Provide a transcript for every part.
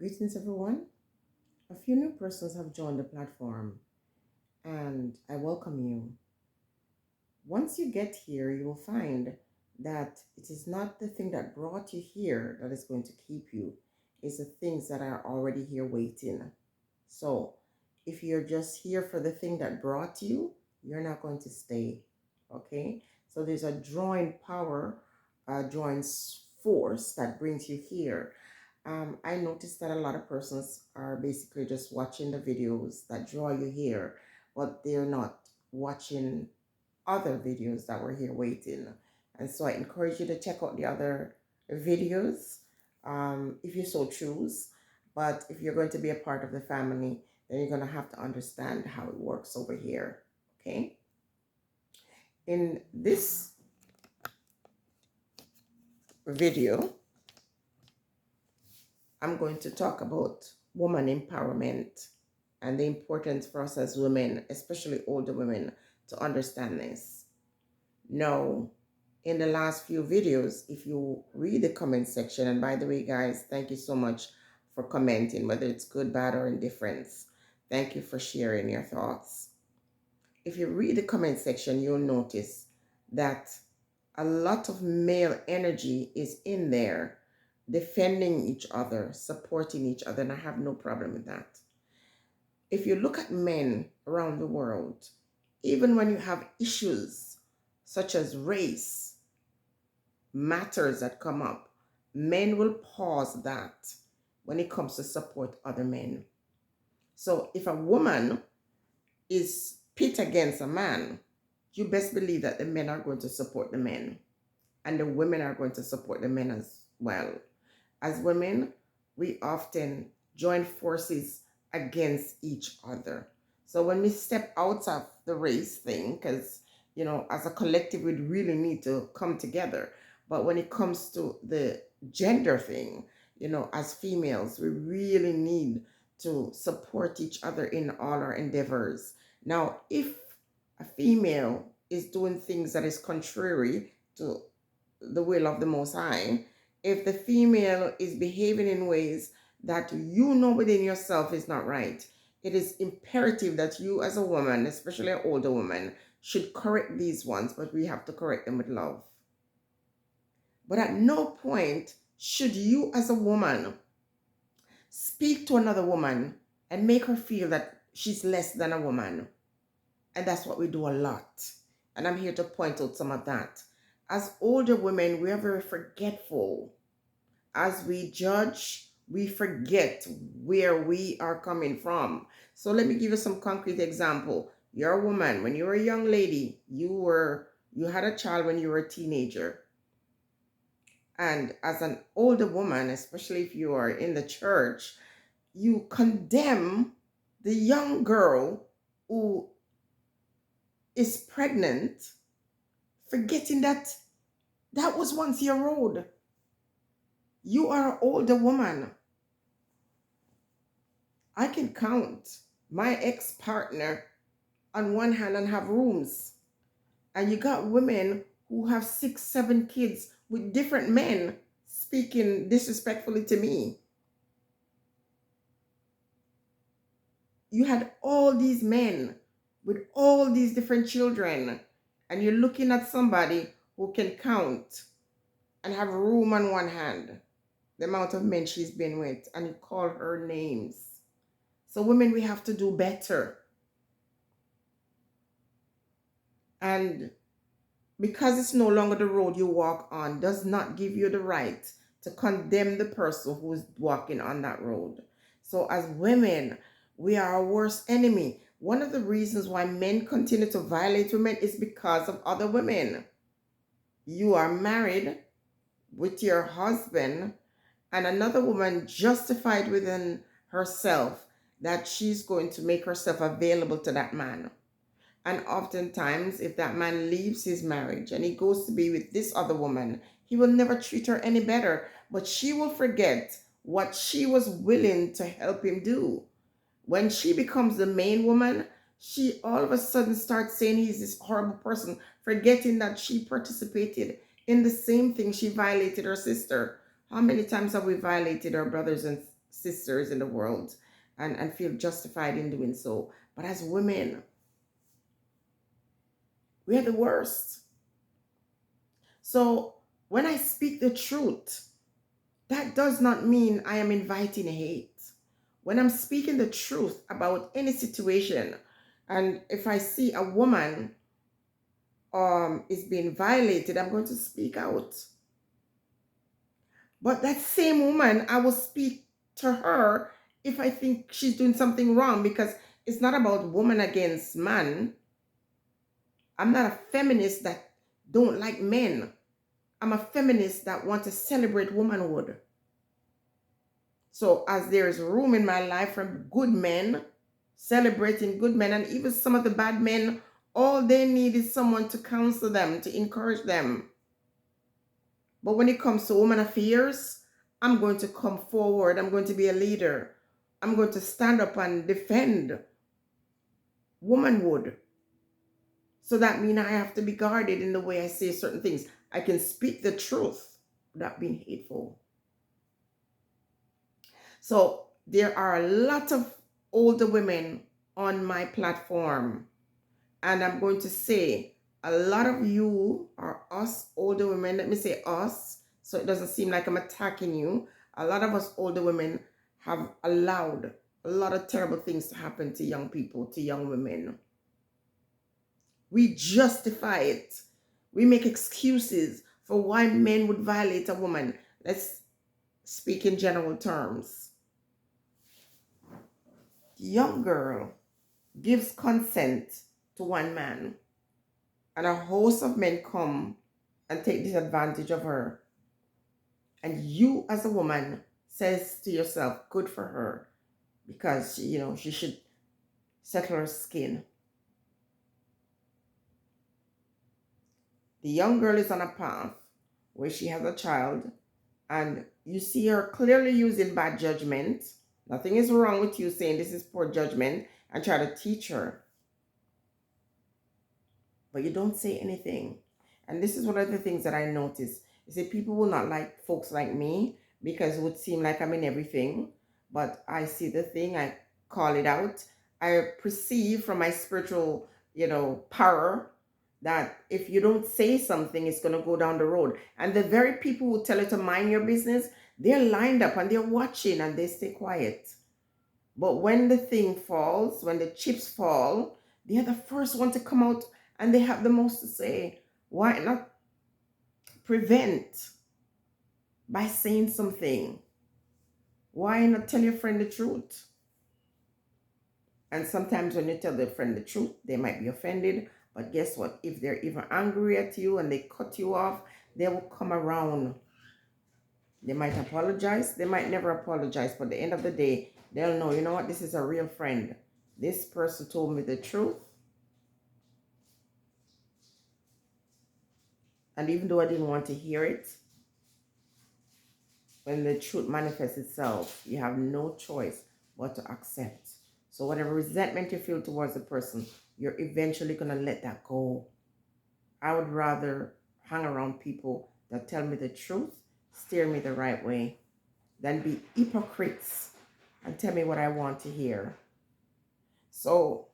Greetings, everyone. A few new persons have joined the platform, and I welcome you. Once you get here, you will find that it is not the thing that brought you here that is going to keep you, it's the things that are already here waiting. So, if you're just here for the thing that brought you, you're not going to stay. Okay? So, there's a drawing power, a drawing force that brings you here. I noticed that a lot of persons are basically just watching the videos that draw you here, but they're not watching other videos that were here waiting. And so I encourage you to check out the other videos if you so choose. But if you're going to be a part of the family, then you're going to have to understand how it works over here. Okay? In this video, I'm going to talk about woman empowerment and the importance for us as women, especially older women, to understand this. Now, in the last few videos, if you read the comment section, and by the way, guys, thank you so much for commenting, whether it's good, bad, or indifference. Thank you for sharing your thoughts. If you read the comment section, you'll notice that a lot of male energy is in there, defending each other, supporting each other, and I have no problem with that. If you look at men around the world, even when you have issues such as race, matters that come up, men will pause that when it comes to support other men. So if a woman is pit against a man, you best believe that the men are going to support the men and the women are going to support the men as well. As women, we often join forces against each other. So when we step out of the race thing, because, as a collective, we really need to come together. But when it comes to the gender thing, as females, we really need to support each other in all our endeavors. Now, if a female is doing things that is contrary to the will of the Most High, if the female is behaving in ways that you know within yourself is not right, it is imperative that you as a woman, especially an older woman, should correct these ones, but we have to correct them with love. But at no point should you as a woman speak to another woman and make her feel that she's less than a woman. And that's what we do a lot. And I'm here to point out some of that. As older women, we are very forgetful. As we judge, we forget where we are coming from. So let me give you some concrete example. You're a woman. When you were a young lady, you had a child when you were a teenager. And as an older woman, especially if you are in the church, you condemn the young girl who is pregnant, forgetting that that was once your road. You are an older woman. I can count my ex-partner on one hand and have rooms. And you got women who have 6, 7 kids with different men speaking disrespectfully to me. You had all these men with all these different children, and you're looking at somebody who can count and have room on one hand, the amount of men she's been with, and you call her names. So women, we have to do better. And because it's no longer the road you walk on does not give you the right to condemn the person who is walking on that road. So as women, we are our worst enemy. One of the reasons why men continue to violate women is because of other women. You are married with your husband, and another woman justified within herself that she's going to make herself available to that man. And oftentimes, if that man leaves his marriage and he goes to be with this other woman, he will never treat her any better, but she will forget what she was willing to help him do. When she becomes the main woman, she all of a sudden starts saying he's this horrible person, forgetting that she participated in the same thing. She violated her sister. How many times have we violated our brothers and sisters in the world and feel justified in doing so. But as women, we are the worst. So when I speak the truth, that does not mean I am inviting hate. When I'm speaking the truth about any situation, and if I see a woman is being violated, I'm going to speak out. But that same woman, I will speak to her if I think she's doing something wrong, because it's not about woman against man. I'm not a feminist that don't like men. I'm a feminist that want to celebrate womanhood. So as there is room in my life for good men, celebrating good men, and even some of the bad men, all they need is someone to counsel them, to encourage them. But when it comes to women affairs, I'm going to come forward. I'm going to be a leader. I'm going to stand up and defend womanhood. So that means I have to be guarded in the way I say certain things. I can speak the truth without being hateful. So there are a lot of older women on my platform. And I'm going to say a lot of you are us older women. Let me say us, so it doesn't seem like I'm attacking you. A lot of us older women have allowed a lot of terrible things to happen to young people, to young women. We justify it. We make excuses for why men would violate a woman. Let's speak in general terms. The young girl gives consent to one man, and a host of men come and take disadvantage of her. And you as a woman says to yourself, good for her, because she should settle her skin. The young girl is on a path where she has a child, and you see her clearly using bad judgment. Nothing is wrong with you saying this is poor judgment and try to teach her. But you don't say anything. And this is one of the things that I notice. You see, people will not like folks like me because it would seem like I'm in everything. But I see the thing, I call it out. I perceive from my spiritual, power that if you don't say something, it's going to go down the road. And the very people who tell you to mind your business, they're lined up and they're watching and they stay quiet. But when the thing falls, when the chips fall, they're the first one to come out and they have the most to say. Why not prevent by saying something? Why not tell your friend the truth? And sometimes when you tell their friend the truth, they might be offended. But guess what? If they're even angry at you and they cut you off, they will come around. They might apologize. They might never apologize. But at the end of the day, they'll know, you know what? This is a real friend. This person told me the truth. And even though I didn't want to hear it, when the truth manifests itself, you have no choice but to accept. So whatever resentment you feel towards the person, you're eventually going to let that go. I would rather hang around people that tell me the truth, steer me the right way, than be hypocrites and tell me what I want to hear. So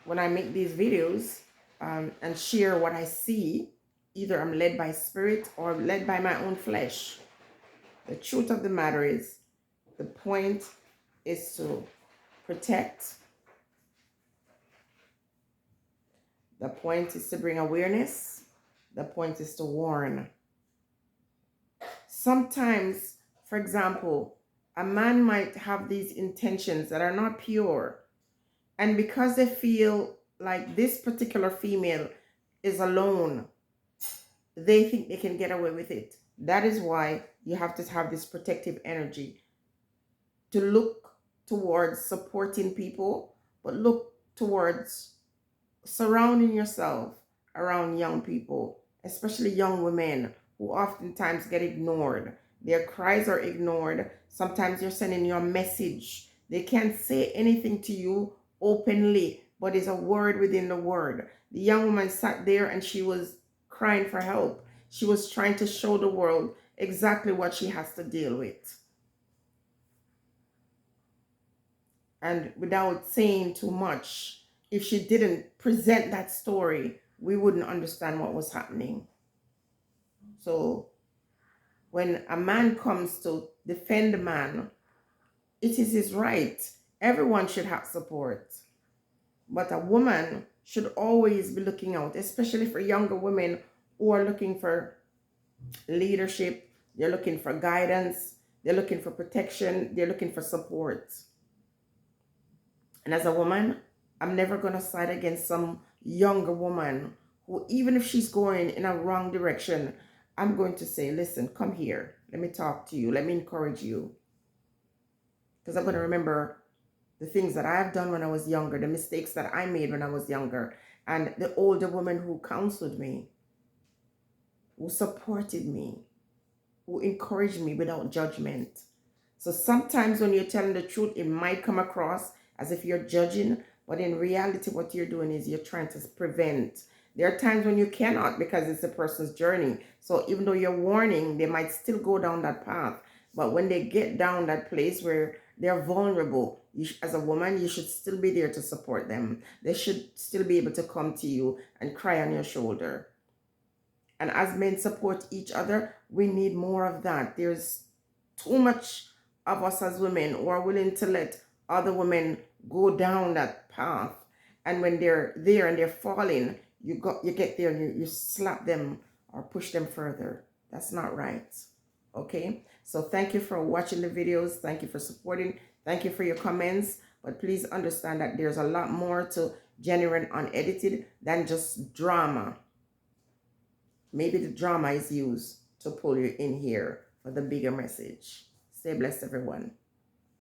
when I make these videos and share what I see, either I'm led by spirit or led by my own flesh. The truth of the matter is, the point is to protect. The point is to bring awareness. The point is to warn. Sometimes, for example, a man might have these intentions that are not pure. And because they feel like this particular female is alone, they think they can get away with it. That is why you have to have this protective energy to look towards supporting people, but look towards surrounding yourself around young people, especially young women who oftentimes get ignored. Their cries are ignored. Sometimes you're sending your message. They can't say anything to you openly, but it's a word within the word. The young woman sat there and she was crying for help. She was trying to show the world exactly what she has to deal with. And without saying too much, if she didn't present that story, we wouldn't understand what was happening. So when a man comes to defend a man, it is his right. Everyone should have support. But a woman should always be looking out, especially for younger women who are looking for leadership, they're looking for guidance, they're looking for protection, they're looking for support. And as a woman, I'm never going to side against some younger woman who, even if she's going in a wrong direction, I'm going to say, listen, come here. Let me talk to you. Let me encourage you. Because I'm going to remember the things that I've done when I was younger, the mistakes that I made when I was younger, and the older woman who counseled me, who supported me, who encouraged me without judgment. So sometimes when you're telling the truth, it might come across as if you're judging, but in reality, what you're doing is you're trying to prevent. There are times when you cannot because it's a person's journey. So even though you're warning, they might still go down that path. But when they get down that place where they're vulnerable, as a woman, you should still be there to support them. They should still be able to come to you and cry on your shoulder. And as men support each other, we need more of that. There's too much of us as women who are willing to let other women go down that path. And when they're there and they're falling, you get there and you slap them or push them further. That's not right. Okay? So thank you for watching the videos. Thank you for supporting. Thank you for your comments. But please understand that there's a lot more to Genuine Unedited than just drama. Maybe the drama is used to pull you in here for the bigger message. Stay blessed, everyone.